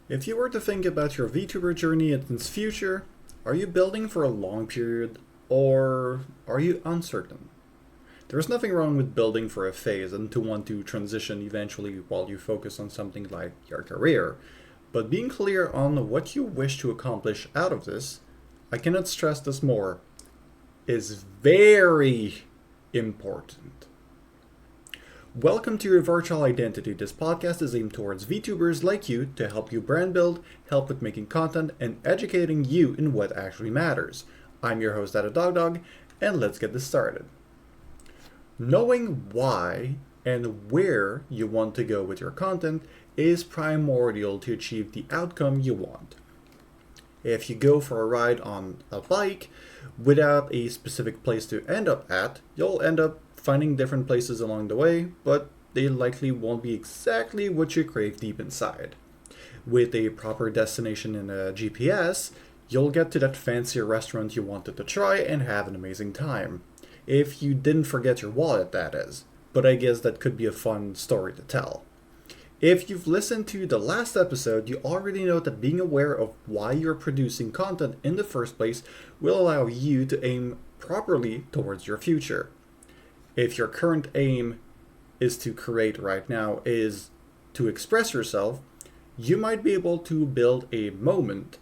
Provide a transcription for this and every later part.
If you were to think about your VTuber journey in its future, are you building for a long period or are you uncertain? There's nothing wrong with building for a phase and to want to transition eventually while you focus on something like your career. But being clear on what you wish to accomplish out of this, I cannot stress this more, is very important. Welcome to Your Virtual Identity. This podcast is aimed towards VTubers like you to help you brand build, help with making content, and educating you in what actually matters. I'm your host, Dog, and let's get this started. Knowing why and where you want to go with your content is primordial to achieve the outcome you want. If you go for a ride on a bike without a specific place to end up at, you'll end up finding different places along the way, but they likely won't be exactly what you crave deep inside. With a proper destination in a GPS, you'll get to that fancier restaurant you wanted to try and have an amazing time. If you didn't forget your wallet, that is. But I guess that could be a fun story to tell. If you've listened to the last episode, you already know that being aware of why you're producing content in the first place will allow you to aim properly towards your future. If your current aim is to create right now is to express yourself, you might be able to build a moment,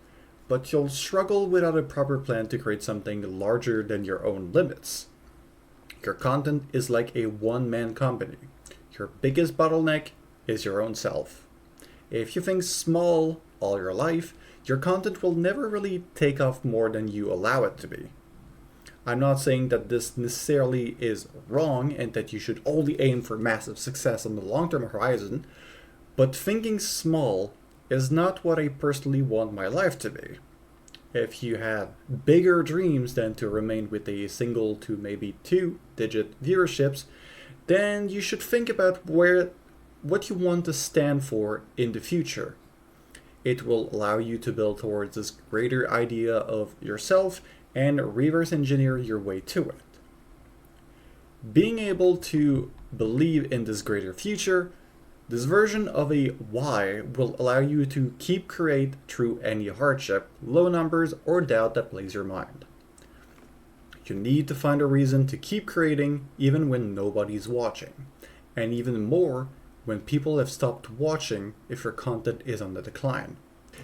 but you'll struggle without a proper plan to create something larger than your own limits. Your content is like a one-man company. Your biggest bottleneck is your own self. If you think small all your life, your content will never really take off more than you allow it to be. I'm not saying that this necessarily is wrong and that you should only aim for massive success on the long-term horizon, but thinking small is not what I personally want my life to be. If you have bigger dreams than to remain with a single to maybe two-digit viewerships, then you should think about what you want to stand for in the future. It will allow you to build towards this greater idea of yourself and reverse engineer your way to it. Being able to believe in this greater future, this version of a why will allow you to keep create through any hardship, low numbers, or doubt that plays your mind. You need to find a reason to keep creating even when nobody's watching, and even more when people have stopped watching if your content is on the decline.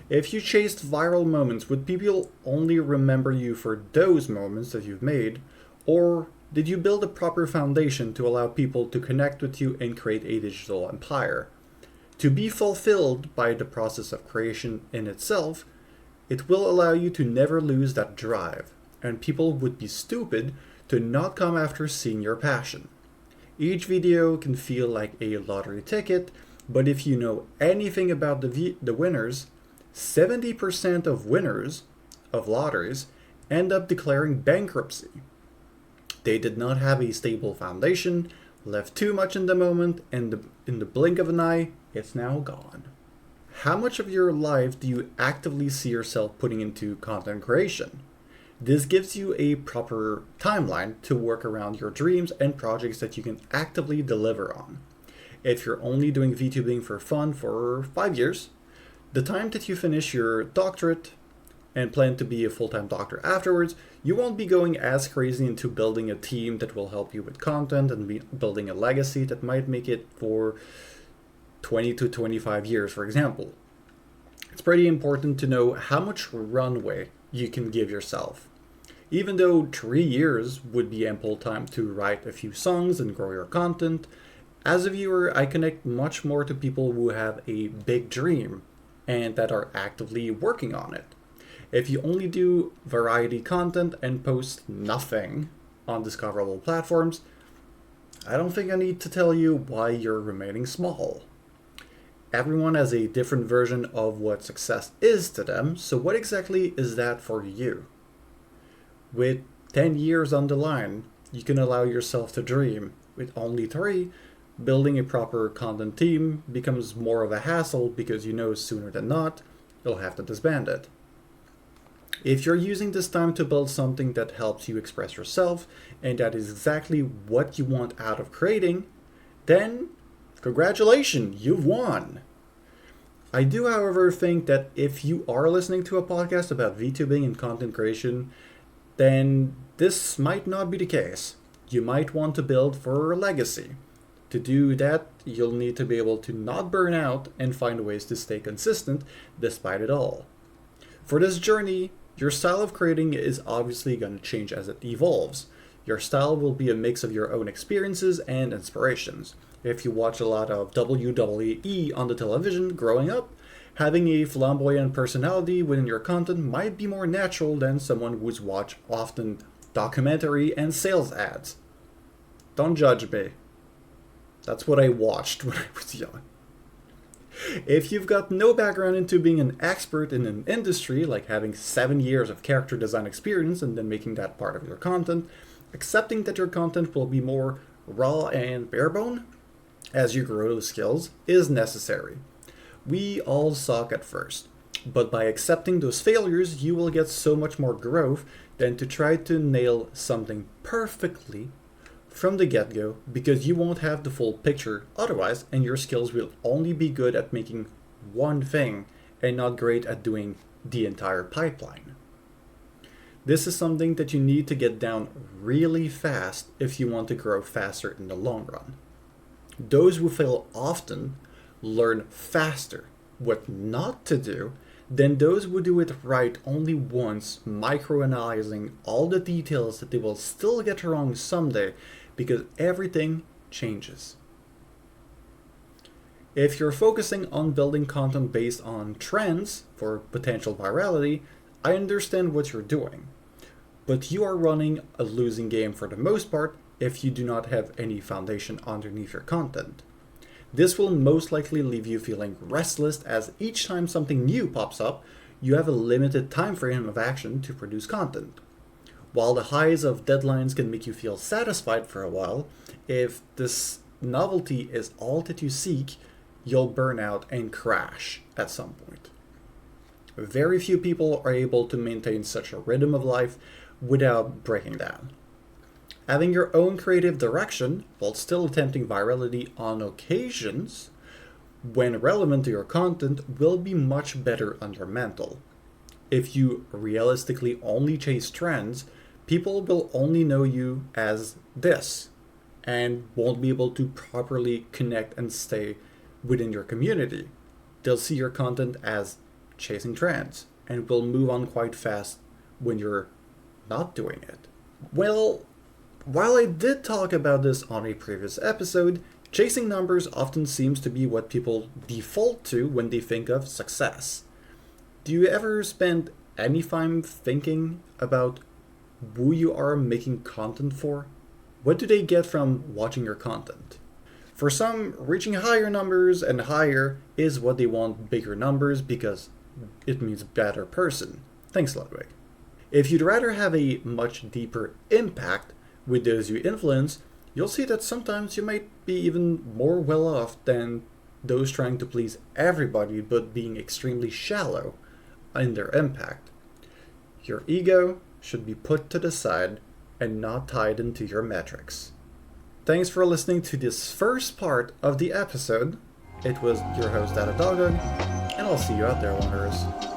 If you chased viral moments, would people only remember you for those moments that you've made, or did you build a proper foundation to allow people to connect with you and create a digital empire? To be fulfilled by the process of creation in itself, it will allow you to never lose that drive, and people would be stupid to not come after seeing your passion. Each video can feel like a lottery ticket, but if you know anything about the winners, 70% of winners of lotteries end up declaring bankruptcy. They did not have a stable foundation, left too much in the moment, and in the blink of an eye, it's now gone. How much of your life do you actively see yourself putting into content creation? This gives you a proper timeline to work around your dreams and projects that you can actively deliver on. If you're only doing VTubing for fun for 5 years, the time that you finish your doctorate and plan to be a full-time doctor afterwards, you won't be going as crazy into building a team that will help you with content and building a legacy that might make it for 20 to 25 years, for example. It's pretty important to know how much runway you can give yourself. Even though 3 years would be ample time to write a few songs and grow your content, as a viewer, I connect much more to people who have a big dream and that are actively working on it. If you only do variety content and post nothing on discoverable platforms, I don't think I need to tell you why you're remaining small. Everyone has a different version of what success is to them, so what exactly is that for you? With 10 years on the line, you can allow yourself to dream. With only 3, building a proper content team becomes more of a hassle because you know sooner than not, you'll have to disband it. If you're using this time to build something that helps you express yourself, and that is exactly what you want out of creating, then congratulations, you've won. I do, however, think that if you are listening to a podcast about VTubing and content creation, then this might not be the case. You might want to build for a legacy. To do that, you'll need to be able to not burn out and find ways to stay consistent despite it all. For this journey, your style of creating is obviously going to change as it evolves. Your style will be a mix of your own experiences and inspirations. If you watch a lot of WWE on the television growing up, having a flamboyant personality within your content might be more natural than someone who's watched often documentary and sales ads. Don't judge me. That's what I watched when I was young. If you've got no background into being an expert in an industry, like having 7 years of character design experience and then making that part of your content, accepting that your content will be more raw and barebone as you grow those skills is necessary. We all suck at first, but by accepting those failures, you will get so much more growth than to try to nail something perfectly from the get-go, because you won't have the full picture otherwise, and your skills will only be good at making one thing and not great at doing the entire pipeline. This is something that you need to get down really fast if you want to grow faster in the long run. Those who fail often learn faster what not to do than those who do it right only once, microanalyzing all the details that they will still get wrong someday, because everything changes. If you're focusing on building content based on trends for potential virality, I understand what you're doing. But you are running a losing game for the most part if you do not have any foundation underneath your content. This will most likely leave you feeling restless, as each time something new pops up, you have a limited time frame of action to produce content. While the highs of deadlines can make you feel satisfied for a while, if this novelty is all that you seek, you'll burn out and crash at some point. Very few people are able to maintain such a rhythm of life without breaking down. Having your own creative direction while still attempting virality on occasions, when relevant to your content, will be much better on your mental. If you realistically only chase trends, people will only know you as this and won't be able to properly connect and stay within your community. They'll see your content as chasing trends and will move on quite fast when you're not doing it. Well, while I did talk about this on a previous episode, chasing numbers often seems to be what people default to when they think of success. Do you ever spend any time thinking about who you are making content for? What do they get from watching your content? For some, reaching higher numbers and higher is what they want, bigger numbers, because it means better person. Thanks, Ludwig. If you'd rather have a much deeper impact with those you influence, you'll see that sometimes you might be even more well off than those trying to please everybody but being extremely shallow in their impact. Your ego should be put to the side and not tied into your metrics. Thanks for listening to this first part of the episode. It was your host, Datadogog, and I'll see you out there, Wanderers.